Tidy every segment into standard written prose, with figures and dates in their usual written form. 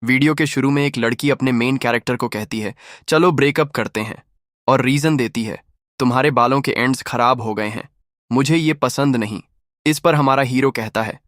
Video के शुरू में एक लड़की अपने मेन कैरेक्टर को कहती है, चलो ब्रेकअप करते हैं, और रीजन देती है, तुम्हारे बालों के एंड्स खराब हो गए हैं, मुझे ये पसंद नहीं। इस पर हमारा हीरो कहता है,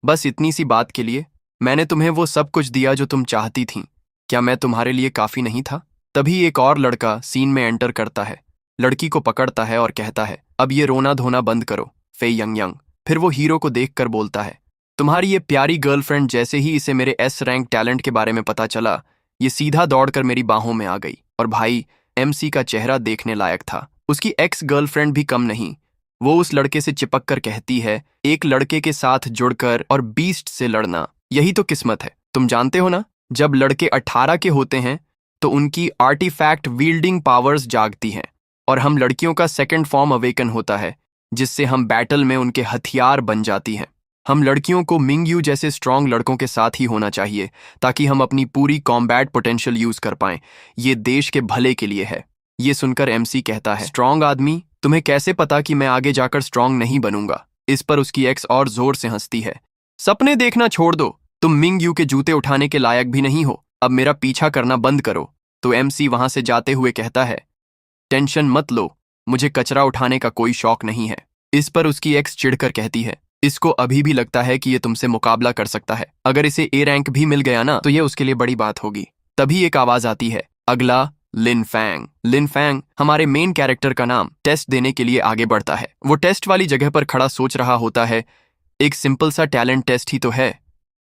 बस इतनी सी बात के लिए मैंने तुम्हें वो सब कुछ दिया जो तुम चाहती थीं, क्या मैं तुम्हारे लिए काफी नहीं था? तभी एक और लड़का सीन में एंटर करता है, लड़की को पकड़ता है और कहता है, अब ये रोना धोना बंद करो फेई यंग यंग। फिर वो हीरो को देखकर बोलता है, तुम्हारी ये प्यारी गर्लफ्रेंड जैसे ही इसे मेरे एस रैंक टैलेंट के बारे में पता चला, ये सीधा दौड़कर मेरी बाहों में आ गई। और भाई, एमसी का चेहरा देखने लायक था। उसकी एक्स गर्लफ्रेंड भी कम नहीं, वो उस लड़के से चिपक कर कहती है, एक लड़के के साथ जुड़कर और बीस्ट से लड़ना, यही तो किस्मत है। तुम जानते हो ना, जब लड़के 18 के होते हैं तो उनकी आर्टिफैक्ट वील्डिंग पावर्स जागती हैं, और हम लड़कियों का सेकंड फॉर्म अवेकन होता है, जिससे हम बैटल में उनके हथियार बन जाती हैं। हम लड़कियों को मिंगयू जैसे स्ट्रांग लड़कों के साथ ही होना चाहिए, ताकि हम अपनी पूरी कॉम्बैट पोटेंशियल यूज कर पाएं। ये देश के भले के लिए है। ये सुनकर एमसी कहता है, स्ट्रांग आदमी, तुम्हें कैसे पता कि मैं आगे जाकर स्ट्रांग नहीं बनूंगा? इस पर उसकी एक्स और जोर से हंसती है, सपने देखना छोड़ दो, तुम मिंगयू के जूते उठाने के लायक भी नहीं हो, अब मेरा पीछा करना बंद करो। तो एमसी वहां से जाते हुए कहता है, टेंशन मत लो, मुझे कचरा उठाने का कोई शौक नहीं है। इस पर उसकी एक्स चिढ़कर कहती है, इसको अभी भी लगता है कि ये तुमसे मुकाबला कर सकता है, अगर इसे ए रैंक भी मिल गया ना तो ये उसके लिए बड़ी बात होगी। तभी एक आवाज आती है, अगला लिन फैंग। लिन फैंग हमारे मेन कैरेक्टर का नाम। टेस्ट देने के लिए आगे बढ़ता है। वो टेस्ट वाली जगह पर खड़ा सोच रहा होता है, एक सिंपल सा टैलेंट टेस्ट ही तो है,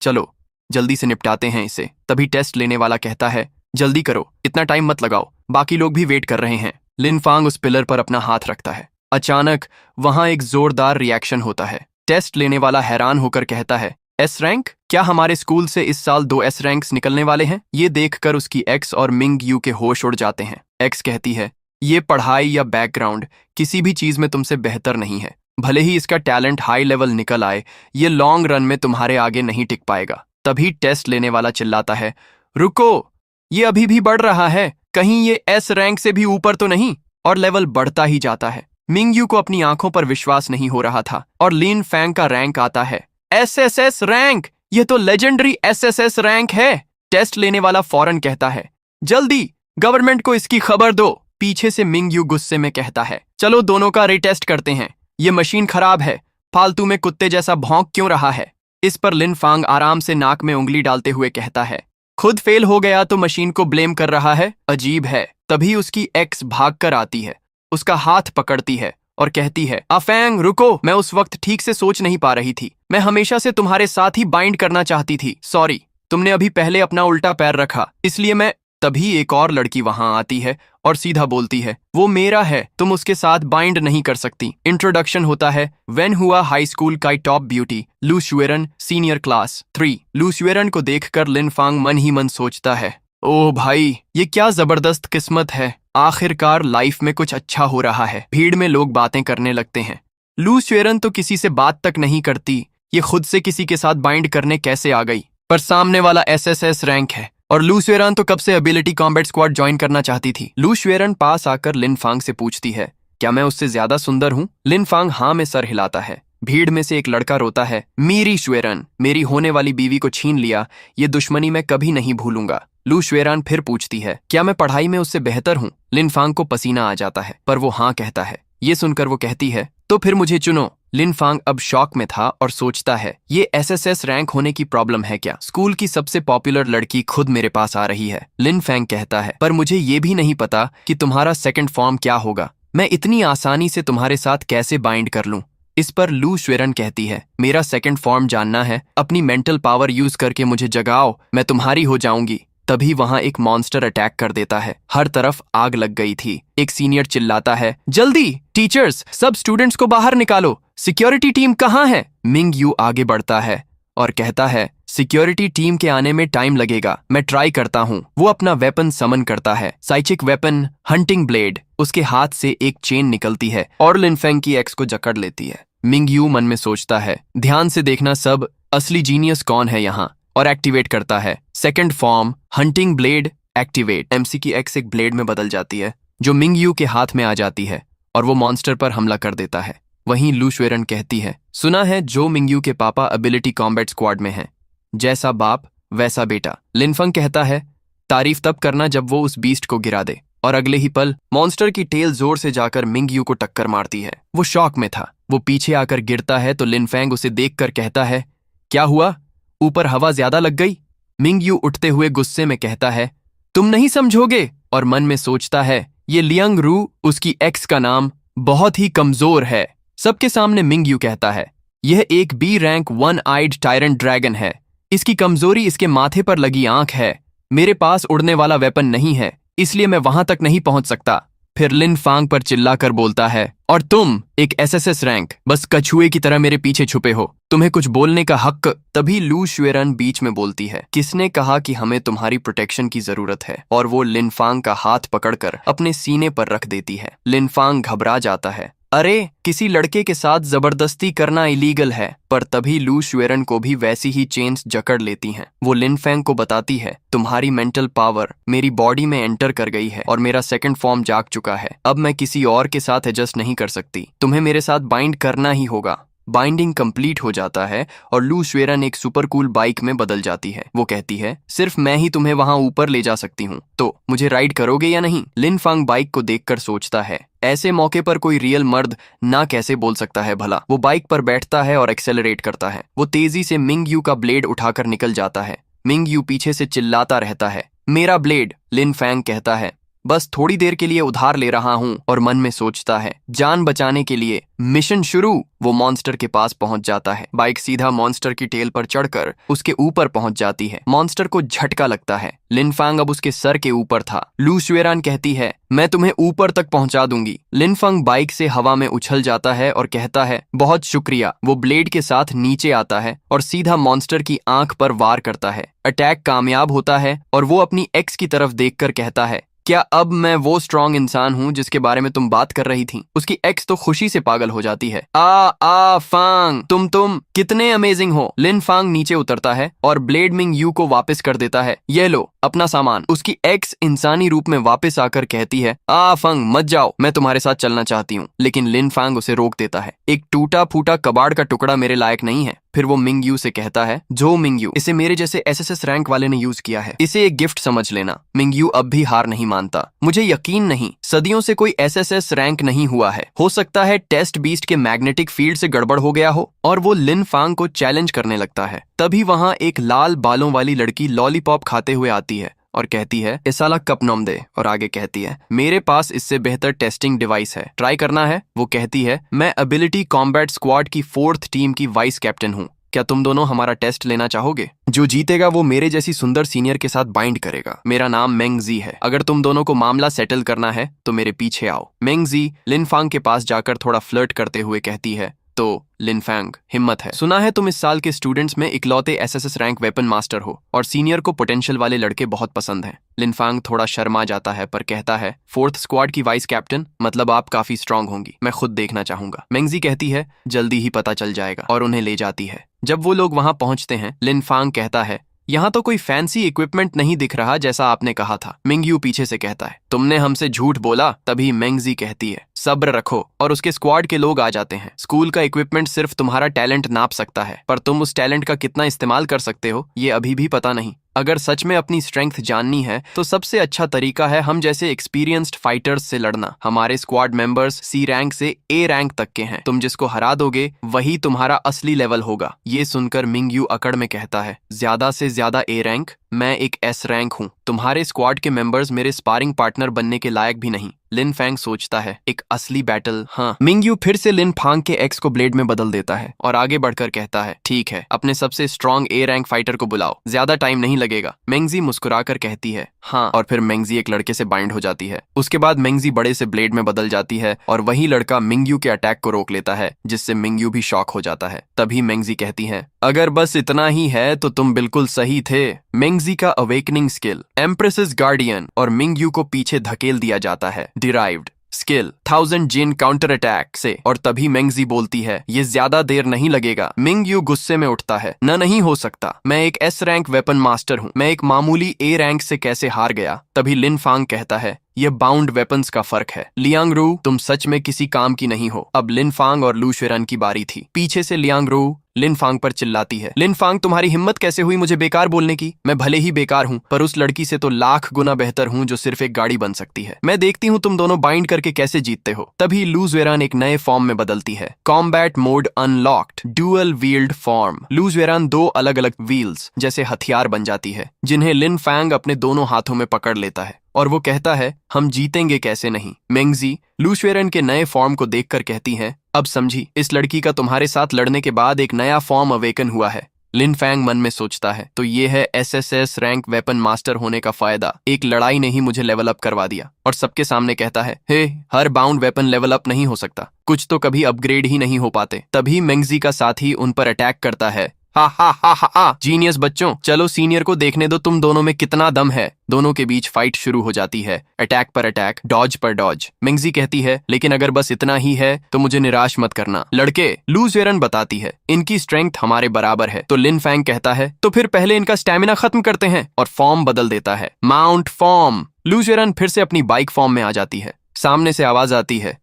चलो जल्दी से निपटाते हैं इसे। तभी टेस्ट लेने वाला कहता है, जल्दी करो, इतना टाइम मत लगाओ, बाकी लोग भी वेट कर रहे हैं। लिन फांग उस पिलर पर अपना हाथ रखता है। अचानक वहां एक जोरदार रिएक्शन होता है। टेस्ट लेने वाला हैरान होकर कहता है, एस रैंक? क्या हमारे स्कूल से इस साल 2 एस रैंक्स निकलने वाले हैं? ये देखकर उसकी एक्स और मिंगयू के होश उड़ जाते हैं। एक्स कहती है, ये पढ़ाई या बैकग्राउंड किसी भी चीज में तुमसे बेहतर नहीं है, भले ही इसका टैलेंट हाई लेवल निकल आए, ये लॉन्ग रन में तुम्हारे आगे नहीं टिक पाएगा। तभी टेस्ट लेने वाला चिल्लाता है, रुको, ये अभी भी बढ़ रहा है, कहीं ये एस रैंक से भी ऊपर तो नहीं? और लेवल बढ़ता ही जाता है। मिंगयू को अपनी आंखों पर विश्वास नहीं हो रहा था, और लिन फैंग का रैंक आता है, एसएसएस रैंक, ये तो लेजेंडरी एसएसएस रैंक है। टेस्ट लेने वाला फौरन कहता है, जल्दी गवर्नमेंट को इसकी खबर दो। पीछे से मिंगयू गुस्से में कहता है, चलो दोनों का रीटेस्ट करते हैं, ये मशीन खराब है, फालतू में कुत्ते जैसा भौंक क्यों रहा है? इस पर लिन फांग आराम से नाक में उंगली डालते हुए कहता है, खुद फेल हो गया तो मशीन को ब्लेम कर रहा है, अजीब है। तभी उसकी एक्स भागकर आती है, उसका हाथ पकड़ती है और कहती है, अफैंग रुको, मैं उस वक्त ठीक से सोच नहीं पा रही थी, मैं हमेशा से तुम्हारे साथ ही बाइंड करना चाहती थी, सॉरी, तुमने अभी पहले अपना उल्टा पैर रखा, इसलिए मैं। तभी एक और लड़की वहां आती है और सीधा बोलती है, वो मेरा है, तुम उसके साथ बाइंड नहीं कर सकती। इंट्रोडक्शन होता है, वेन हुआ हाई स्कूल का टॉप ब्यूटी लू शुएरन, सीनियर क्लास 3। लू शुएरन को देखकर लिन फांग मन ही मन सोचता है, ओह भाई, ये क्या जबरदस्त किस्मत है, आखिरकार लाइफ में कुछ अच्छा हो रहा है। भीड़ में लोग बातें करने लगते हैं, लू शुएरन तो किसी से बात तक नहीं करती, ये खुद से किसी के साथ बाइंड करने कैसे आ गई? पर सामने वाला एसएसएस रैंक है, और लू शुएरन तो कब से एबिलिटी कॉम्बैट स्क्वाड ज्वाइन करना चाहती थी। लू शुएरन पास आकर लिन फांग से पूछती है, क्या मैं उससे ज्यादा सुंदर हूँ? लिन फांग हाँ में सर हिलाता है। भीड़ में से एक लड़का रोता है, मेरी शुएरन, मेरी होने वाली बीवी को छीन लिया, ये दुश्मनी मैं कभी नहीं भूलूंगा। लू शुएरन फिर पूछती है, क्या मैं पढ़ाई में उससे बेहतर हूँ? लिन फांग को पसीना आ जाता है, पर वो हाँ कहता है। ये सुनकर वो कहती है, तो फिर मुझे चुनो। लिन फांग अब शॉक में था और सोचता है, ये एसएसएस रैंक होने की प्रॉब्लम है क्या? स्कूल की सबसे पॉपुलर लड़की खुद मेरे पास आ रही है। लिन फैंग कहता है, पर मुझे ये भी नहीं पता कि तुम्हारा सेकंड फॉर्म क्या होगा, मैं इतनी आसानी से तुम्हारे साथ कैसे बाइंड कर लूं? इस पर लू शुएरन कहती है, मेरा सेकंड फॉर्म जानना है, अपनी मेंटल पावर यूज करके मुझे जगाओ, मैं तुम्हारी हो जाऊंगी। तभी वहां एक मॉन्स्टर अटैक कर देता है। हर तरफ आग लग गई थी। एक सीनियर चिल्लाता है, जल्दी टीचर्स, सब स्टूडेंट्स को बाहर निकालो, सिक्योरिटी टीम कहाँ है? मिंगयू आगे बढ़ता है और कहता है, सिक्योरिटी टीम के आने में टाइम लगेगा, मैं ट्राई करता हूँ। वो अपना वेपन समन करता है, साइचिक वेपन हंटिंग ब्लेड। उसके हाथ से एक चेन निकलती है और लिन फैंग की एक्स को जकड़ लेती है। मिंगयू मन में सोचता है, ध्यान से देखना सब, असली जीनियस कौन है यहाँ, और एक्टिवेट करता है second form hunting blade activate. MC की एक्स एक ब्लेड में बदल जाती है, जो मिंगयू के हाथ में आ जाती है, और वो मॉन्स्टर पर हमला कर देता है। वहीं लू शुएरन कहती है, सुना है जो मिंगयू के पापा एबिलिटी कॉम्बैट स्क्वाड में हैं, जैसा बाप वैसा बेटा, लिनफंग कहता है। तारीफ तब करना जब वो उस बीस्ट को गिरा दे। और अगले ही पल मॉन्स्टर की टेल जोर से जाकर मिंगयू को टक्कर मारती है। वो शॉक में था। वो पीछे आकर गिरता है तो लिनफेंग उसे देखकर कहता है, क्या हुआ? ऊपर हवा ज्यादा लग गई? मिंगयू उठते हुए गुस्से में कहता है, तुम नहीं समझोगे। और मन में सोचता है, ये लियांग रू, उसकी एक्स का नाम, बहुत ही कमजोर है। सबके सामने मिंगयू कहता है, यह एक B rank one eyed tyrant dragon है। इसकी कमजोरी इसके माथे पर लगी आंख है। मेरे पास उड़ने वाला वेपन नहीं है, इसलिए मैं वहां तक नहीं पहुंच सकता। फिर लिनफांग पर चिल्लाकर बोलता है, और तुम एक एसएसएस रैंक, बस कछुए की तरह मेरे पीछे छुपे हो, तुम्हें कुछ बोलने का हक। तभी लू शुएरन बीच में बोलती है, किसने कहा कि हमें तुम्हारी प्रोटेक्शन की जरूरत है? और वो लिनफांग का हाथ पकड़कर अपने सीने पर रख देती है। लिनफांग घबरा जाता है, अरे किसी लड़के के साथ जबरदस्ती करना इलीगल है। पर तभी लू शुएरन को भी वैसी ही चेन्स जकड़ लेती हैं। वो लिनफेंग को बताती है, तुम्हारी मेंटल पावर मेरी बॉडी में एंटर कर गई है और मेरा सेकंड फॉर्म जाग चुका है। अब मैं किसी और के साथ एडजस्ट नहीं कर सकती, तुम्हें मेरे साथ बाइंड करना ही होगा। बाइंडिंग कंप्लीट हो जाता है और लू शुएरन एक सुपर कूल बाइक में बदल जाती है। वो कहती है, सिर्फ मैं ही तुम्हें वहां ऊपर ले जा सकती हूँ, तो मुझे राइड करोगे या नहीं? लिनफांग बाइक को देखकर सोचता है, ऐसे मौके पर कोई रियल मर्द ना कैसे बोल सकता है भला। वो बाइक पर बैठता है और एक्सेलरेट करता है। वो तेजी से मिंगयू का ब्लेड उठाकर निकल जाता है। मिंगयू पीछे से चिल्लाता रहता है, मेरा ब्लेड। लिनफेंग कहता है, बस थोड़ी देर के लिए उधार ले रहा हूं। और मन में सोचता है, जान बचाने के लिए मिशन शुरू। वो मॉन्स्टर के पास पहुंच जाता है। बाइक सीधा मॉन्स्टर की टेल पर चढ़कर उसके ऊपर पहुंच जाती है। मॉन्स्टर को झटका लगता है। लिनफांग अब उसके सर के ऊपर था। लू शुएरन कहती है, मैं तुम्हें ऊपर तक पहुंचा दूंगी। लिनफांग बाइक से हवा में उछल जाता है और कहता है, बहुत शुक्रिया। वो ब्लेड के साथ नीचे आता है और सीधा मॉन्स्टर की आंख पर वार करता है। अटैक कामयाब होता है और वो अपनी एक्स की तरफ देखकर कहता है, क्या अब मैं वो स्ट्रांग इंसान हूं जिसके बारे में तुम बात कर रही थी? उसकी एक्स तो खुशी से पागल हो जाती है। आ फांग, तुम कितने अमेजिंग हो। लिनफांग नीचे उतरता है और ब्लेड मिंग यू को वापस कर देता है, ये लो अपना सामान। उसकी एक्स इंसानी रूप में वापस आकर कहती है, फंग मत जाओ, मैं तुम्हारे साथ चलना चाहती हूँ। लेकिन लिनफांग उसे रोक देता है। एक टूटा फूटा कबाड़ का टुकड़ा मेरे लायक नहीं है। फिर वो मिंगयू से कहता है, जो मिंगयू, इसे मेरे जैसे एसएसएस रैंक वाले ने यूज किया है, इसे एक गिफ्ट समझ लेना। मिंगयू अब भी हार नहीं मानता। मुझे यकीन नहीं, सदियों से कोई एसएसएस रैंक नहीं हुआ है। हो सकता है टेस्ट बीस्ट के मैग्नेटिक फील्ड से गड़बड़ हो गया हो। और वो लिनफांग को चैलेंज करने लगता है। तभी वहां एक लाल बालों वाली लड़की लॉलीपॉप खाते हुए आती है और कहती है, इस साला कप नॉम दे। और आगे कहती है, मेरे पास इससे बेहतर टेस्टिंग डिवाइस है, ट्राई करना है? वो कहती है, मैं एबिलिटी कॉम्बैट स्क्वाड की 4th टीम की वाइस कैप्टन हूँ। क्या तुम दोनों हमारा टेस्ट लेना चाहोगे? जो जीतेगा वो मेरे जैसी सुंदर सीनियर के साथ बाइंड करेगा। मेरा नाम मेंग जी है। अगर तुम दोनों को मामला सेटल करना है तो मेरे पीछे आओ। मेंग जी लिनफांग के पास जाकर थोड़ा फ्लर्ट करते हुए कहती है, तो लिनफैंग, हिम्मत है, सुना है तुम इस साल के स्टूडेंट्स में इकलौते एसएसएस रैंक वेपन मास्टर हो और सीनियर को पोटेंशियल वाले लड़के बहुत पसंद हैं। लिनफांग थोड़ा शर्मा जाता है पर कहता है, 4th स्क्वाड की वाइस कैप्टन, मतलब आप काफी स्ट्रांग होंगी, मैं खुद देखना चाहूंगा। मेंगजी कहती है, जल्दी ही पता चल जाएगा, और उन्हें ले जाती है। जब वो लोग वहां पहुंचते हैं, लिनफांग कहता है, यहाँ तो कोई फैंसी इक्विपमेंट नहीं दिख रहा जैसा आपने कहा था। मिंगयू पीछे से कहता है, तुमने हमसे झूठ बोला। तभी मेंगजी कहती है, सब्र रखो। और उसके स्क्वाड के लोग आ जाते हैं। स्कूल का इक्विपमेंट सिर्फ तुम्हारा टैलेंट नाप सकता है, पर तुम उस टैलेंट का कितना इस्तेमाल कर सकते हो ये अभी भी पता नहीं। अगर सच में अपनी स्ट्रेंथ जाननी है तो सबसे अच्छा तरीका है हम जैसे एक्सपीरियंस्ड फाइटर्स से लड़ना। हमारे स्क्वाड मेंबर्स सी रैंक से ए रैंक तक के हैं। तुम जिसको हरा दोगे वही तुम्हारा असली लेवल होगा। ये सुनकर मिंगयू अकड़ में कहता है, ज्यादा से ज्यादा ए रैंक? मैं एक एस रैंक हूँ। तुम्हारे स्क्वाड के मेंबर्स मेरे स्पारिंग पार्टनर बनने के लायक भी नहीं। लिनफैंग सोचता है, एक असली बैटल, हाँ। मिंगयू फिर से लिनफांग के एक्स को ब्लेड में बदल देता है और आगे बढ़कर कहता है, ठीक है, अपने सबसे स्ट्रॉन्ग ए रैंक फाइटर को बुलाओ, ज्यादा टाइम नहीं लगेगा। मेंगजी मुस्कुराकर कहती है, हाँ। और फिर मेंगजी एक लड़के से बाइंड हो जाती है। उसके बाद मेंगजी बड़े से ब्लेड में बदल जाती है और वही लड़का मिंगयू के अटैक को रोक लेता है, जिससे मिंगयू भी शॉक हो जाता है। तभी मेंगजी कहती है, अगर बस इतना ही है तो तुम बिल्कुल सही थे। मेंगजी का अवेकनिंग स्किल एम्प्रेसेस गार्डियन और मिंगयू को पीछे धकेल दिया जाता है। डिराइव्ड स्किल 1000 जिन काउंटर अटैक से। और तभी मेंगजी बोलती है, ये ज्यादा देर नहीं लगेगा। मिंगयू गुस्से में उठता है, नहीं हो सकता, मैं एक एस रैंक वेपन मास्टर हूँ, मैं एक मामूली ए रैंक से कैसे हार गया? तभी लिनफांग कहता है, ये बाउंड वेपन्स का फर्क है। लियांग रू, तुम सच में किसी काम की नहीं हो। अब लिनफांग और लू शुएरन की बारी थी। पीछे से लियांग रू लिन फांग पर चिल्लाती है। लिन फांग, तुम्हारी हिम्मत कैसे हुई मुझे बेकार बोलने की? मैं भले ही बेकार हूँ, पर उस लड़की से तो लाख गुना बेहतर हूँ जो सिर्फ एक गाड़ी बन सकती है। मैं देखती हूँ तुम दोनों बाइंड करके कैसे जीतते हो। तभी लूज वेरान एक नए फॉर्म में बदलती है। Combat mode unlocked, dual wheeled form. लूज वेरान दो अलग अलग व्हील्स जैसे हथियार बन जाती है, जिन्हें लिन फैंग अपने दोनों हाथों में पकड़ लेता है और वो कहता है, हम जीतेंगे कैसे नहीं। मेंगजी लूशवेरन के नए फॉर्म को देखकर कहती हैं, अब समझी, इस लड़की का तुम्हारे साथ लड़ने के बाद एक नया फॉर्म अवेकन हुआ है। लिन फैंग मन में सोचता है, तो ये है एसएसएस रैंक वेपन मास्टर होने का फायदा। एक लड़ाई ने ही मुझे लेवल अप करवा दिया। और सबके सामने कहता है, हे, हर बाउंड वेपन लेवल अप नहीं हो सकता, कुछ तो कभी अपग्रेड ही नहीं हो पाते। तभी मेंगजी का साथी उन पर अटैक करता है। हा हा हा हा हा, जीनियस बच्चों, चलो सीनियर को देखने दो तुम दोनों में कितना दम है। दोनों के बीच फाइट शुरू हो जाती है, अटैक पर अटैक, डॉज पर डॉज। मेंगजी कहती है, लेकिन अगर बस इतना ही है तो मुझे निराश मत करना लड़के। लूज वेरन बताती है, इनकी स्ट्रेंथ हमारे बराबर है। तो लिन फैंग कहता है, तो फिर पहले इनका स्टेमिना खत्म करते हैं, और फॉर्म बदल देता है, माउंट फॉर्म। लूज वेरन फिर से अपनी बाइक फॉर्म में आ जाती है। सामने से आवाज आती है,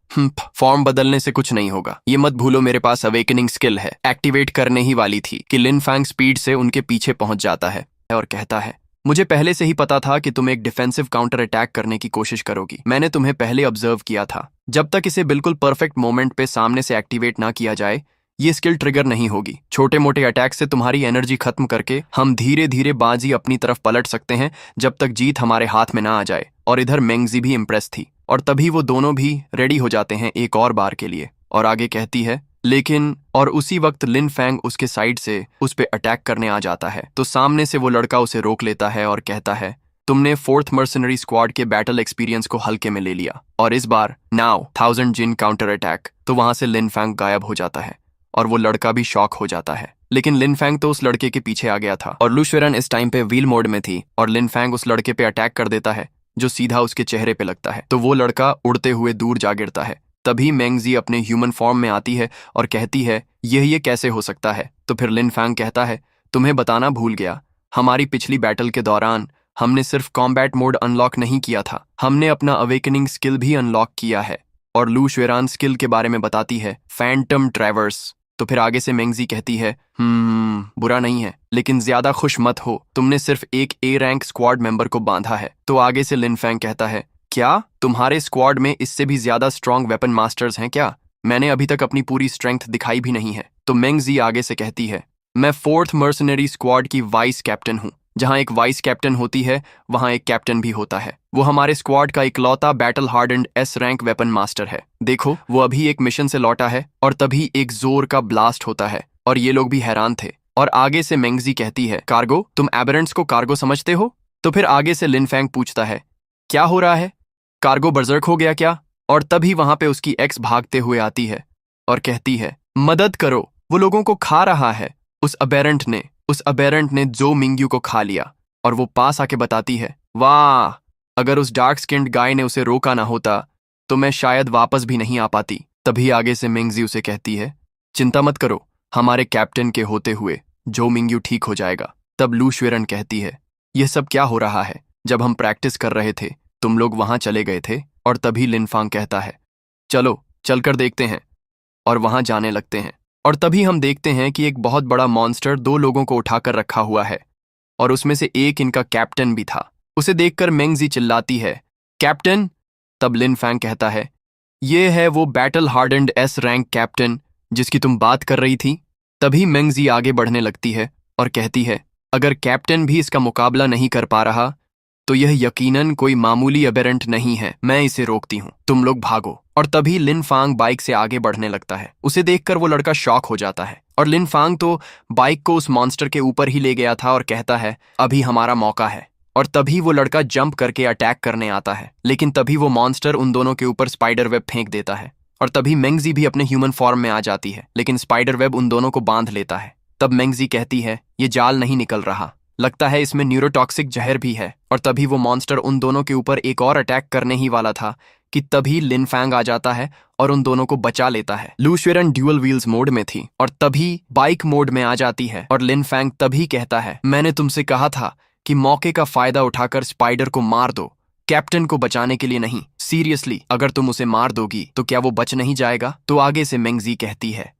फॉर्म बदलने से कुछ नहीं होगा, ये मत भूलो मेरे पास अवेकनिंग स्किल है। एक्टिवेट करने ही वाली थी कि लिन फैंग स्पीड से उनके पीछे पहुंच जाता है और कहता है, मुझे पहले से ही पता था कि तुम एक डिफेंसिव काउंटर अटैक करने की कोशिश करोगी। मैंने तुम्हें पहले ऑब्जर्व किया था। जब तक इसे बिल्कुल परफेक्ट मोमेंट पे सामने से एक्टिवेट ना किया जाए, ये स्किल ट्रिगर नहीं होगी। छोटे मोटे अटैक से तुम्हारी एनर्जी खत्म करके हम धीरे धीरे बाजी अपनी तरफ पलट सकते हैं, जब तक जीत हमारे हाथ में ना आ जाए। और इधर मेंगजी भी इम्प्रेस थी, और तभी वो दोनों भी रेडी हो जाते हैं एक और बार के लिए। और आगे कहती है, लेकिन और उसी वक्त लिन फैंग उसके साइड से उस पे अटैक करने आ जाता है। तो सामने से वो लड़का उसे रोक लेता है और कहता है, तुमने 4th मर्सनरी स्क्वाड के बैटल एक्सपीरियंस को हल्के में ले लिया, और इस बार नाउ 1000 जिन काउंटर अटैक। तो वहां से लिन फैंग गायब हो जाता है और वो लड़का भी शॉक हो जाता है। लेकिन लिन फैंग तो उस लड़के के पीछे आ गया था, और लूशवेरन इस टाइम पे व्हील मोड में थी, और लिन फैंग उस लड़के पे अटैक कर देता है जो सीधा उसके चेहरे पे लगता है। तो वो लड़का उड़ते हुए दूर जा गिरता है। तभी मेंगजी अपने ह्यूमन फॉर्म में आती है और कहती है, ये कैसे हो सकता है? तो फिर लिन फैंग कहता है, तुम्हें बताना भूल गया, हमारी पिछली बैटल के दौरान हमने सिर्फ कॉम्बैट मोड अनलॉक नहीं किया था, हमने अपना अवेकनिंग स्किल भी अनलॉक किया है। और लूशवेरान स्किल के बारे में बताती है, फैंटम ट्रैवर्स। तो फिर आगे से मेंगजी कहती है, बुरा नहीं है, लेकिन ज्यादा खुश मत हो, तुमने सिर्फ एक ए रैंक स्क्वाड मेंबर को बांधा है। तो आगे से लिन फैंग कहता है, क्या तुम्हारे स्क्वाड में इससे भी ज्यादा स्ट्रॉन्ग वेपन मास्टर्स हैं क्या? मैंने अभी तक अपनी पूरी स्ट्रेंथ दिखाई भी नहीं है। तो मेंगजी आगे से कहती है, मैं 4th मर्सनरी स्क्वाड की वाइस कैप्टन हूँ। जहां एक वाइस कैप्टन होती है, वहां एक कैप्टन भी होता है। वो हमारे स्क्वाड का इकलौता battle hardened S rank weapon master है। देखो, वो अभी एक मिशन से लौटा है, और तभी एक जोर का ब्लास्ट होता है, और ये लोग भी हैरान थे। और आगे से मेंगजी कहती है, कार्गो, तुम एबरेंट्स को कार्गो समझते हो? तो फिर आगे से लिन फैंग पूछता है, क्या हो रहा है? कार्गो बर्जर्क हो गया क्या? और तभी वहां पे उसकी एक्स भागते हुए आती है और कहती है, मदद करो, वो लोगों को खा रहा है। उस अबेरेंट ने जो मिंग्यू को खा लिया। और वो पास आके बताती है, वाह, अगर उस डार्क स्किन्ड गाय ने उसे रोका ना होता तो मैं शायद वापस भी नहीं आ पाती। तभी आगे से मेंगजी उसे कहती है, चिंता मत करो, हमारे कैप्टन के होते हुए जो मिंग्यू ठीक हो जाएगा। तब लूशवेरन कहती है, यह सब क्या हो रहा है? जब हम प्रैक्टिस कर रहे थे तुम लोग वहां चले गए थे। और तभी लिन फैंग कहता है, चलो चलकर देखते हैं। और वहां जाने लगते हैं, और तभी हम देखते हैं कि एक बहुत बड़ा मॉन्स्टर 2 लोगों को उठाकर रखा हुआ है, और उसमें से एक इनका कैप्टन भी था। उसे देखकर मेंगजी चिल्लाती है, कैप्टन। तब लिन फैंग कहता है, ये है वो battle hardened S rank captain जिसकी तुम बात कर रही थी। तभी मेंगजी आगे बढ़ने लगती है और कहती है, अगर कैप्टन भी इसका मुकाबला नहीं कर पा रहा तो यह यकीनन कोई मामूली एबेरेंट नहीं है। मैं इसे रोकती हूँ, तुम लोग भागो। और तभी लिन फैंग बाइक से आगे बढ़ने लगता है। उसे देखकर वो लड़का शॉक हो जाता है, और लिन फैंग तो बाइक को उस मॉन्स्टर के ऊपर ही ले गया था और कहता है, अभी हमारा मौका है। और तभी वो लड़का जंप करके अटैक करने आता है, लेकिन तभी वो मॉन्स्टर उन दोनों के ऊपर स्पाइडर वेब फेंक देता है। और तभी मेंगजी भी अपने ह्यूमन फॉर्म में आ जाती है, लेकिन स्पाइडर वेब उन दोनों को बांध लेता है। तब मेंगजी कहती है, ये जाल नहीं निकल रहा, लगता है इसमें न्यूरोटॉक्सिक जहर भी है। और तभी वो मॉन्स्टर उन दोनों के ऊपर एक और अटैक करने ही वाला था कि तभी लिन फैंग आ जाता है और उन दोनों को बचा लेता है। लूशवेरन ड्यूअल व्हील्स मोड में थी, और तभी बाइक मोड में आ जाती है। और लिन फैंग तभी कहता है, मैंने तुमसे कहा था कि मौके का फायदा उठाकर स्पाइडर को मार दो, कैप्टन को बचाने के लिए नहीं। सीरियसली, अगर तुम उसे मार दोगी तो क्या वो बच नहीं जाएगा? तो आगे से मेंगजी कहती है,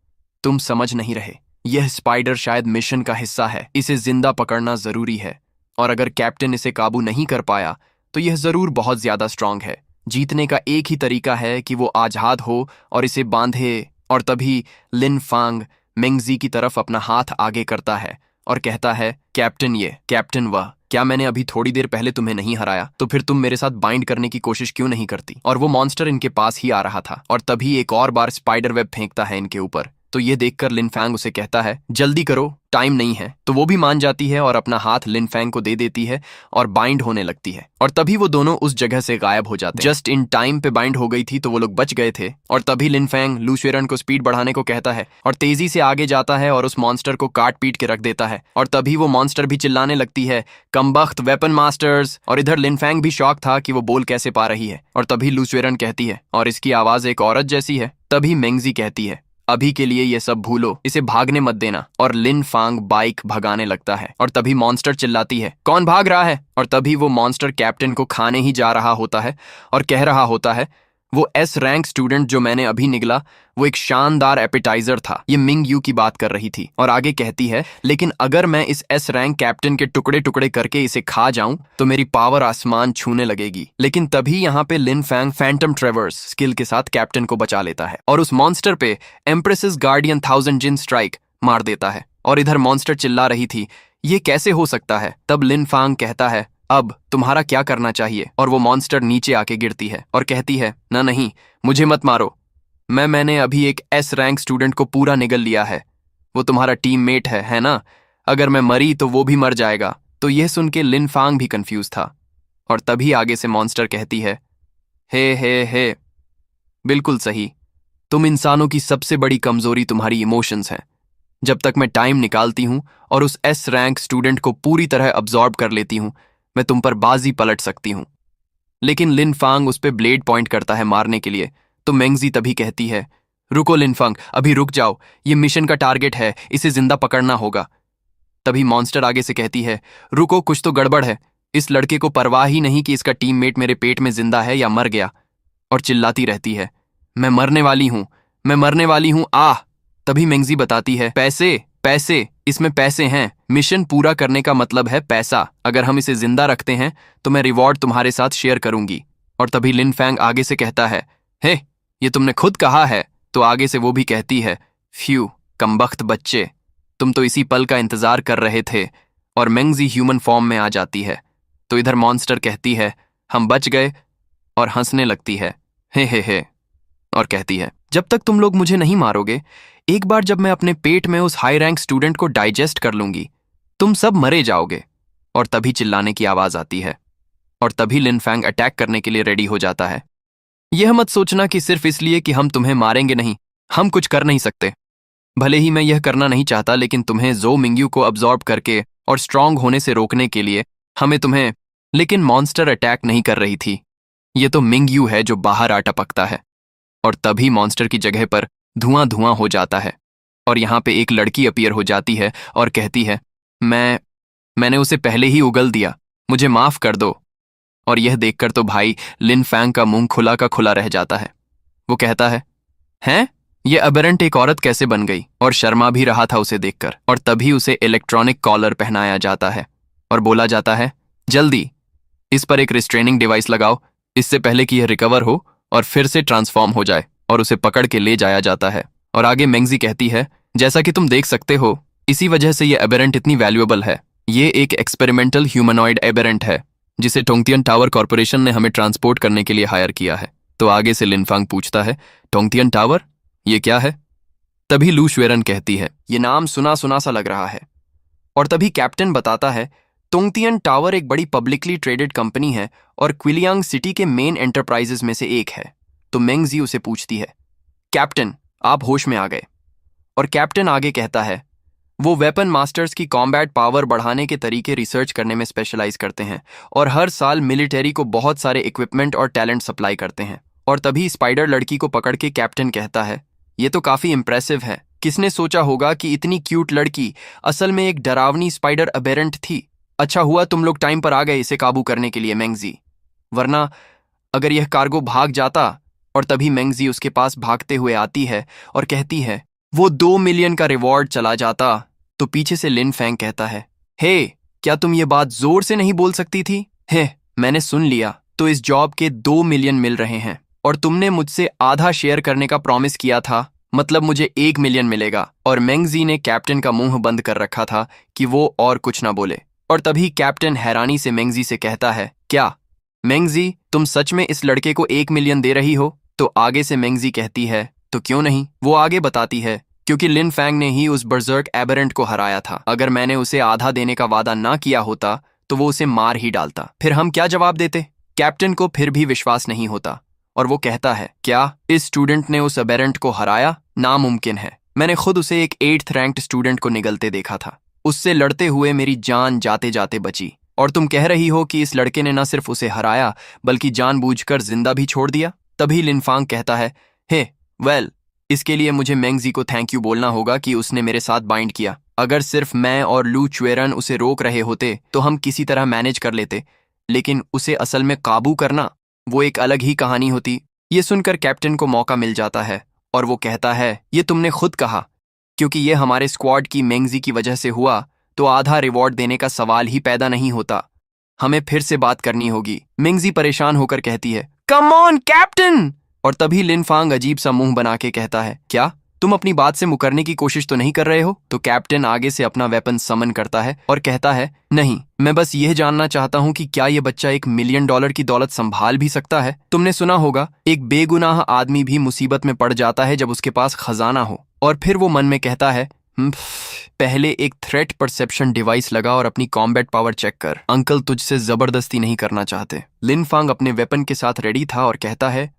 तुम समझ नहीं रहे, यह स्पाइडर शायद मिशन का हिस्सा है, इसे जिंदा पकड़ना जरूरी है, और अगर कैप्टन इसे काबू नहीं कर पाया तो यह जरूर बहुत ज्यादा स्ट्रांग है। जीतने का एक ही तरीका है कि वो आजाद हो और इसे बांधे। और तभी लिन फांग मेंगजी की तरफ अपना हाथ आगे करता है और कहता है, कैप्टन ये, कैप्टन वह, क्या मैंने अभी थोड़ी देर पहले तुम्हें नहीं हराया? तो फिर तुम मेरे साथ बाइंड करने की कोशिश क्यों नहीं करती? और वो मॉन्स्टर इनके पास ही आ रहा था और तभी एक और बार स्पाइडर वेब फेंकता है इनके ऊपर। तो ये देखकर लिन फैंग उसे कहता है, जल्दी करो, टाइम नहीं है। तो वो भी मान जाती है और अपना हाथ लिन फैंग को दे देती है और बाइंड होने लगती है। और तभी वो दोनों उस जगह से गायब हो जाते हैं। जस्ट इन टाइम पे बाइंड हो गई थी तो वो लोग बच गए थे। और तभी लिन फैंग लू शुएरन को स्पीड बढ़ाने को कहता है और तेजी से आगे जाता है और उस मॉन्स्टर को काट पीट के रख देता है। और तभी वो मॉन्स्टर भी चिल्लाने लगती है, कमबख्त वेपन मास्टर्स। और इधर लिन फैंग भी शॉक था कि वो बोल कैसे पा रही है। और तभी लू शुएरन कहती है, और इसकी आवाज एक औरत जैसी है। तभी मेंगजी कहती है, अभी के लिए ये सब भूलो, इसे भागने मत देना। और लिन फांग बाइक भगाने लगता है और तभी मॉन्स्टर चिल्लाती है, कौन भाग रहा है? और तभी वो मॉन्स्टर कैप्टन को खाने ही जा रहा होता है और कह रहा होता है, वो एस रैंक स्टूडेंट जो मैंने अभी निगला, वो एक शानदार एपेटाइजर था। ये मिंग यू की बात कर रही थी और आगे कहती है, लेकिन अगर मैं इस एस रैंक कैप्टन के टुकड़े टुकड़े करके इसे खा जाऊं तो मेरी पावर आसमान छूने लगेगी। लेकिन तभी यहाँ पे लिन फैंग फैंटम ट्रेवर्स स्किल के साथ कैप्टन को बचा लेता है और उस मॉन्स्टर पे एम्प्रेसेस गार्डियन 1000 जिन स्ट्राइक मार देता है। और इधर मॉन्स्टर चिल्ला रही थी, ये कैसे हो सकता है? तब लिन फांग कहता है, अब तुम्हारा क्या करना चाहिए? और वो मॉन्स्टर नीचे आके गिरती है और कहती है, ना नहीं, मुझे मत मारो, मैंने अभी एक एस रैंक स्टूडेंट को पूरा निगल लिया है। वो तुम्हारा टीममेट है ना? अगर मैं मरी तो वो भी मर जाएगा। तो यह सुन के लिन फांग भी कंफ्यूज था। और तभी आगे से मॉन्स्टर कहती है, हे, बिल्कुल सही, तुम इंसानों की सबसे बड़ी कमजोरी तुम्हारी इमोशंस हैं। जब तक मैं टाइम निकालती हूं और उस एस रैंक स्टूडेंट को पूरी तरह अब्जॉर्ब कर लेती हूं, मैं तुम पर बाजी पलट सकती हूं। लेकिन लिन फांग उस पर ब्लेड पॉइंट करता है मारने के लिए। तो मेंगजी तभी कहती है, रुको लिन फांग, अभी रुक जाओ, ये मिशन का टारगेट है, इसे जिंदा पकड़ना होगा। तभी मॉन्स्टर आगे से कहती है, रुको, कुछ तो गड़बड़ है। इस लड़के को परवाह ही नहीं कि इसका टीममेट मेरे पेट में जिंदा है या मर गया। और चिल्लाती रहती है, मैं मरने वाली हूं, आह। तभी मेंगजी बताती है, पैसे, इसमें पैसे हैं। मिशन पूरा करने का मतलब है पैसा। अगर हम इसे जिंदा रखते हैं तो मैं रिवॉर्ड तुम्हारे साथ शेयर करूंगी। और तभी लिन फैंग आगे से कहता है, हे, ये तुमने खुद कहा है। तो आगे से वो भी कहती है, फ्यू, कमबख्त बच्चे, तुम तो इसी पल का इंतजार कर रहे थे। और मेंगजी ह्यूमन फॉर्म में आ जाती है। तो इधर मॉन्स्टर कहती है, हम बच गए, और हंसने लगती है, हे, और कहती है, जब तक तुम लोग मुझे नहीं मारोगे, एक बार जब मैं अपने पेट में उस हाई रैंक स्टूडेंट को डाइजेस्ट कर लूंगी, तुम सब मरे जाओगे। और तभी चिल्लाने की आवाज आती है और तभी लिन फैंग अटैक करने के लिए रेडी हो जाता है। यह मत सोचना कि सिर्फ इसलिए कि हम तुम्हें मारेंगे नहीं, हम कुछ कर नहीं सकते। भले ही मैं यह करना नहीं चाहता, लेकिन तुम्हें जो मिंग्यू को अब्जॉर्ब करके और स्ट्रांग होने से रोकने के लिए हमें तुम्हें। लेकिन मॉन्स्टर अटैक नहीं कर रही थी, ये तो मिंग्यू है जो बाहर आ टपकता है। और तभी मॉन्स्टर की जगह पर धुआं हो जाता है और यहाँ पे एक लड़की अपीयर हो जाती है और कहती है, मैंने उसे पहले ही उगल दिया, मुझे माफ कर दो। और यह देखकर तो भाई लिन फैंग का मुंह खुला का खुला रह जाता है। वो कहता है, हैं, ये अबेरेंट एक औरत कैसे बन गई? और शर्मा भी रहा था उसे देखकर। और तभी उसे इलेक्ट्रॉनिक कॉलर पहनाया जाता है और बोला जाता है, जल्दी इस पर एक रिस्ट्रेनिंग डिवाइस लगाओ, इससे पहले कि यह रिकवर हो और फिर से ट्रांसफॉर्म हो जाए। और उसे पकड़ के ले जाया जाता है। और आगे मेंगजी कहती है, जैसा कि तुम देख सकते हो, इसी वजह से यह एबेरेंट इतनी वैल्यूएबल है। ये एक एक्सपेरिमेंटल ह्यूमनॉइड एबेरेंट है जिसे टोंगतियन टावर कॉर्पोरेशन ने हमें ट्रांसपोर्ट करने के लिए हायर किया है। तो आगे से लिन फांग पूछता है, टोंगतियन टावर, ये क्या है? तभी लू शुएरन कहती है, ये नाम सुना सुना सा लग रहा है। और तभी कैप्टन बताता है, टोंगतियन टावर एक बड़ी पब्लिकली ट्रेडेड कंपनी है और क्विलियांग सिटी के मेन एंटरप्राइजेस में से एक है। तो मेंगजी उसे पूछती है, कैप्टन, आप होश में आ गए? और कैप्टन आगे कहता है, वो वेपन मास्टर्स की कॉम्बैट पावर बढ़ाने के तरीके रिसर्च करने में स्पेशलाइज करते हैं और हर साल मिलिट्री को बहुत सारे इक्विपमेंट और टैलेंट सप्लाई करते हैं। और तभी स्पाइडर लड़की को पकड़ के कैप्टन कहता है, ये तो काफी इंप्रेसिव है। किसने सोचा होगा कि इतनी क्यूट लड़की असल में एक डरावनी स्पाइडर अबेरेंट थी। अच्छा हुआ तुम लोग टाइम पर आ गए इसे काबू करने के लिए मेंगजी, वरना अगर यह कार्गो भाग जाता। और तभी मेंगजी उसके पास भागते हुए आती है और कहती है, वो 2 मिलियन का रिवॉर्ड चला जाता तो पीछे से लिन फैंग कहता है, हे, क्या तुम ये बात जोर से नहीं बोल सकती थी? हे, मैंने सुन लिया, तो इस जॉब के 2 मिलियन मिल रहे हैं और तुमने मुझसे आधा शेयर करने का प्रॉमिस किया था, मतलब मुझे 1 मिलियन मिलेगा। और मेंगजी ने कैप्टन का मुंह बंद कर रखा था कि वो और कुछ ना बोले। और तभी कैप्टन हैरानी से मेंगजी से कहता है, क्या मेंगजी, तुम सच में इस लड़के को 1 मिलियन दे रही हो? तो आगे से मेंगजी कहती है, तो क्यों नहीं। वो आगे बताती है, क्योंकि लिन फैंग ने ही उस बर्जर्क एबरेंट को हराया था। अगर मैंने उसे आधा देने का वादा ना किया होता तो वो उसे मार ही डालता। फिर हम क्या जवाब देते? कैप्टन को फिर भी विश्वास नहीं होता और वो कहता है, क्या इस स्टूडेंट ने उस एबरेंट को हराया? नामुमकिन है। मैंने खुद उसे एक 8th रैंक्ड स्टूडेंट को निगलते देखा था। उससे लड़ते हुए मेरी जान जाते जाते बची। और तुम कह रही हो कि इस लड़के ने न सिर्फ उसे हराया बल्कि जानबूझकर जिंदा भी छोड़ दिया? तभी लिनफांग कहता है, हे, वेल, इसके लिए मुझे मेंगजी को थैंक यू बोलना होगा कि उसने मेरे साथ बाइंड किया। अगर सिर्फ मैं और लू च्वेरन उसे रोक रहे होते तो हम किसी तरह मैनेज कर लेते, लेकिन उसे असल में काबू करना वो एक अलग ही कहानी होती। ये सुनकर कैप्टन को मौका मिल जाता है और वो कहता है, ये तुमने खुद कहा, क्योंकि ये हमारे स्क्वाड की मेंगजी की वजह से हुआ तो आधा रिवॉर्ड देने का सवाल ही पैदा नहीं होता। हमें फिर से बात करनी होगी। मेंगजी परेशान होकर कहती है, कम ऑन कैप्टन। और तभी लिनफांग अजीब सा मुंह बना के कहता है, क्या तुम अपनी बात से मुकरने की कोशिश तो नहीं कर रहे हो? तो कैप्टन आगे से अपना वेपन समन करता है और कहता है, नहीं, मैं बस यह जानना चाहता हूं कि क्या यह बच्चा $1 मिलियन की दौलत संभाल भी सकता है? तुमने सुना होगा, एक बेगुनाह आदमी भी मुसीबत में पड़ जाता है जब उसके पास खजाना हो। और फिर वो मन में कहता है, पहले एक थ्रेट परसेप्शन डिवाइस लगा और अपनी कॉम्बैट पावर चेक कर। अंकल तुझसे जबरदस्ती नहीं करना चाहते। लिनफांग अपने वेपन के साथ रेडी था और कहता है,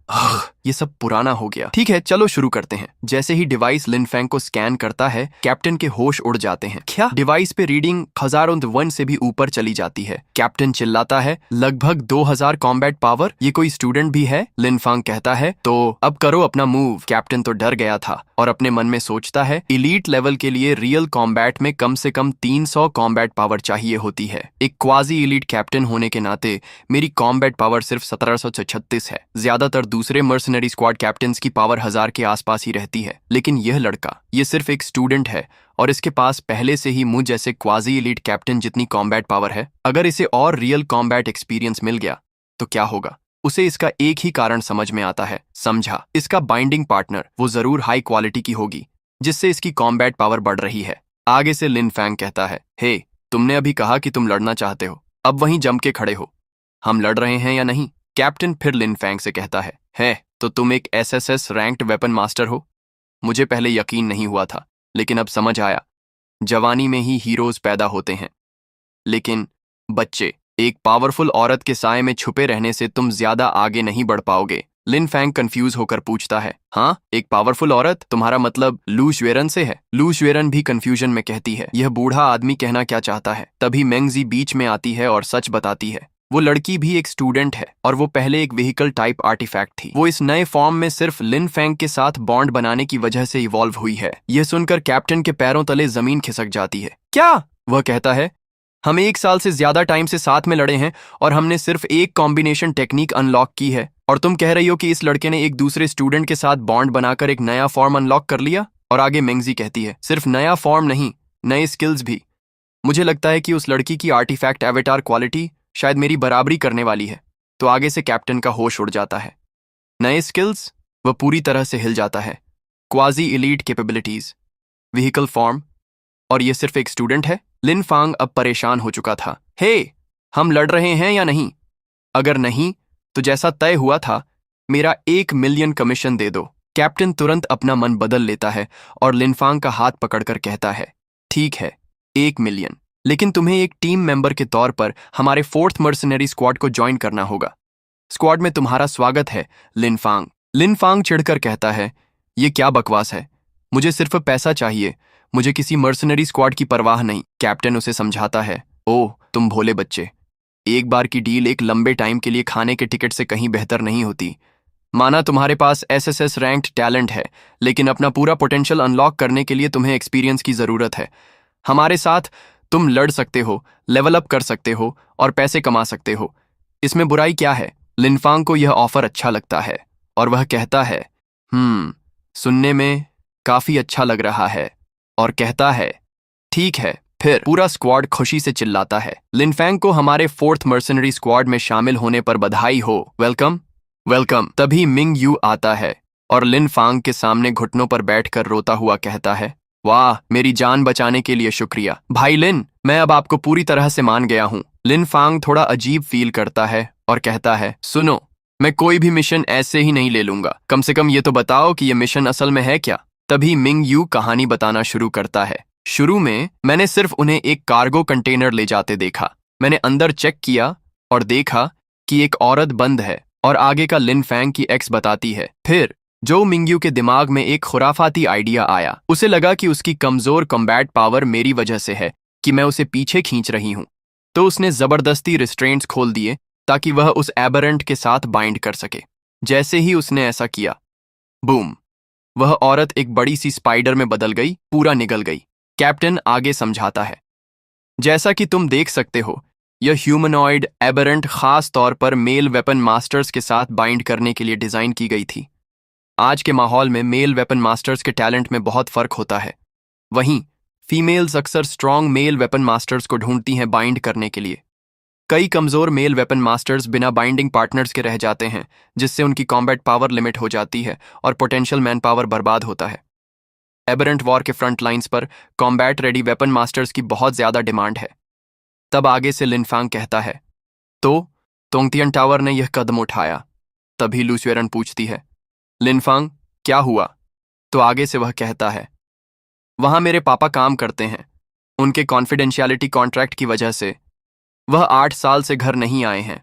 ये सब पुराना हो गया। ठीक है, चलो शुरू करते हैं। जैसे ही डिवाइस लिनफैंग को स्कैन करता है, कैप्टन के होश उड़ जाते हैं। क्या? डिवाइस पे रीडिंग 1001 से भी ऊपर चली जाती है। कैप्टन चिल्लाता है, लगभग 2000 कॉम्बैट पावर, ये कोई स्टूडेंट भी है? लिनफांग कहता है, तो अब करो अपना मूव। कैप्टन तो डर गया था और अपने मन में सोचता है, इलीट लेवल के लिए रियल कॉम्बैट में कम से कम 300 कॉम्बैट पावर चाहिए होती है। एक क्वाजी इलीट कैप्टन होने के नाते मेरी कॉम्बैट पावर सिर्फ 1736 है। ज्यादातर दूसरे मर्सनरी स्क्वाड कैप्टन्स की पावर 1000 के आसपास ही रहती है, लेकिन यह लड़का, ये सिर्फ एक स्टूडेंट है और इसके पास पहले से ही मुझ जैसे क्वाजी एलीट कैप्टन जितनी कॉम्बैट पावर है। अगर इसे और रियल कॉम्बैट एक्सपीरियंस मिल गया तो क्या होगा? उसे इसका एक ही कारण समझ में आता है, समझा, इसका बाइंडिंग पार्टनर वो जरूर हाई क्वालिटी की होगी जिससे इसकी कॉम्बैट पावर बढ़ रही है। आगे से लिन फैंग कहता है, हे, तुमने अभी कहा कि तुम लड़ना चाहते हो, अब वहीं जम के खड़े हो। हम लड़ रहे हैं या नहीं? कैप्टन फिर लिन फैंग से कहता है, तो तुम एक एसएसएस रैंक्ड वेपन मास्टर हो? मुझे पहले यकीन नहीं हुआ था, लेकिन अब समझ आया। जवानी में ही हीरोज पैदा होते हैं, लेकिन बच्चे, एक पावरफुल औरत के साए में छुपे रहने से तुम ज्यादा आगे नहीं बढ़ पाओगे। लिन फैंग कंफ्यूज होकर पूछता है, हाँ, एक पावरफुल औरत, तुम्हारा मतलब लू श्वेरन से है? लू श्वेरन भी कंफ्यूजन में कहती है, यह बूढ़ा आदमी कहना क्या चाहता है? तभी मेंगजी बीच में आती है और सच बताती है, वो लड़की भी एक स्टूडेंट है और वो पहले एक व्हीकल टाइप आर्टिफैक्ट थी। वो इस नए फॉर्म में सिर्फ लिन फैंग के साथ बॉन्ड बनाने की वजह से इवॉल्व हुई है। यह सुनकर कैप्टन के पैरों तले जमीन खिसक जाती है। क्या? वह कहता है, हम 1 साल से ज्यादा टाइम से साथ में लड़े हैं और हमने सिर्फ एक कॉम्बिनेशन टेक्निक अनलॉक की है, और तुम कह रही हो कि इस लड़के ने एक दूसरे स्टूडेंट के साथ बॉन्ड बनाकर एक नया फॉर्म अनलॉक कर लिया? और आगे मेंगजी कहती है, सिर्फ नया फॉर्म नहीं, नए स्किल्स भी। मुझे लगता है कि उस लड़की की आर्टिफैक्ट एवेटार क्वालिटी शायद मेरी बराबरी करने वाली है। तो आगे से कैप्टन का होश उड़ जाता है। नए स्किल्स? वह पूरी तरह से हिल जाता है। Quasi elite capabilities, vehicle form, और ये सिर्फ एक स्टूडेंट है? लिन फांग अब परेशान हो चुका था। हे, हम लड़ रहे हैं या नहीं? अगर नहीं, तो जैसा तय हुआ था, मेरा 1 मिलियन कमीशन दे दो। कैप्टन तुरंत अपना मन बदल लेता है और लिनफांग का हाथ पकड़कर कहता है, ठीक है, 1 मिलियन, लेकिन तुम्हें एक टीम मेंबर के तौर पर हमारे 4th मर्सनरी स्क्वाड को ज्वाइन करना होगा। स्क्वाड में तुम्हारा स्वागत है, लिनफांग। लिनफांग चिढ़कर कहता है, ये क्या बकवास है? मुझे सिर्फ पैसा चाहिए, मुझे किसी मर्सनरी स्क्वाड की परवाह नहीं। कैप्टन उसे समझाता है, ओह, तुम भोले बच्चे, एक बार की डील एक लंबे टाइम के लिए खाने के टिकट से कहीं बेहतर नहीं होती। माना तुम्हारे पास एसएसएस रैंक्ड टैलेंट है, लेकिन अपना पूरा पोटेंशियल अनलॉक करने के लिए तुम्हें एक्सपीरियंस की जरूरत है। हमारे साथ तुम लड़ सकते हो, लेवल अप कर सकते हो और पैसे कमा सकते हो। इसमें बुराई क्या है? लिनफांग को यह ऑफर अच्छा लगता है और वह कहता है, सुनने में काफी अच्छा लग रहा है और कहता है ठीक है। फिर पूरा स्क्वाड खुशी से चिल्लाता है, लिनफैंग को हमारे 4th मर्सनरी स्क्वाड में शामिल होने पर बधाई हो। Welcome welcome. तभी मिंग यू आता है और लिनफांग के सामने घुटनों पर बैठकर रोता हुआ कहता है, वाह, मेरी जान बचाने के लिए शुक्रिया भाई लिन, मैं अब आपको पूरी तरह से मान गया हूँ। लिनफांग थोड़ा अजीब फील करता है और कहता है, सुनो, मैं कोई भी मिशन ऐसे ही नहीं ले लूंगा, कम से कम ये तो बताओ कि ये मिशन असल में है क्या। तभी मिंग यू कहानी बताना शुरू करता है। शुरू में मैंने सिर्फ उन्हें एक कार्गो कंटेनर ले जाते देखा। मैंने अंदर चेक किया और देखा कि एक औरत बंद है और आगे का लिनफैंग की एक्स बताती है। फिर जो मिंग्यू के दिमाग में एक खुराफाती आइडिया आया। उसे लगा कि उसकी कमजोर कॉम्बैट पावर मेरी वजह से है कि मैं उसे पीछे खींच रही हूं, तो उसने जबरदस्ती रिस्ट्रेंट्स खोल दिए ताकि वह उस एबरेंट के साथ बाइंड कर सके। जैसे ही उसने ऐसा किया, बूम, वह औरत एक बड़ी सी स्पाइडर में बदल गई, पूरा निगल गई। कैप्टन आगे समझाता है, जैसा कि तुम देख सकते हो, यह ह्यूमनॉइड एबरेंट खास तौर पर मेल वेपन मास्टर्स के साथ बाइंड करने के लिए डिजाइन की गई थी। आज के माहौल में मेल वेपन मास्टर्स के टैलेंट में बहुत फर्क होता है। वहीं फीमेल्स अक्सर स्ट्रॉन्ग मेल वेपन मास्टर्स को ढूंढती हैं बाइंड करने के लिए। कई कमजोर मेल वेपन मास्टर्स बिना बाइंडिंग पार्टनर्स के रह जाते हैं, जिससे उनकी कॉम्बैट पावर लिमिट हो जाती है और पोटेंशियल मैन पावर बर्बाद होता है। एबरेंट वॉर के फ्रंट लाइंस पर कॉम्बैट रेडी वेपन मास्टर्स की बहुत ज्यादा डिमांड है। तब आगे से लिनफांग कहता है, तो तोंगतियन टावर ने यह कदम उठाया। तभी लूसुएरन पूछती है, लिनफांग, क्या हुआ? तो आगे से वह कहता है, वहां मेरे पापा काम करते हैं। उनके कॉन्फिडेंशियलिटी कॉन्ट्रैक्ट की वजह से वह 8 साल से घर नहीं आए हैं।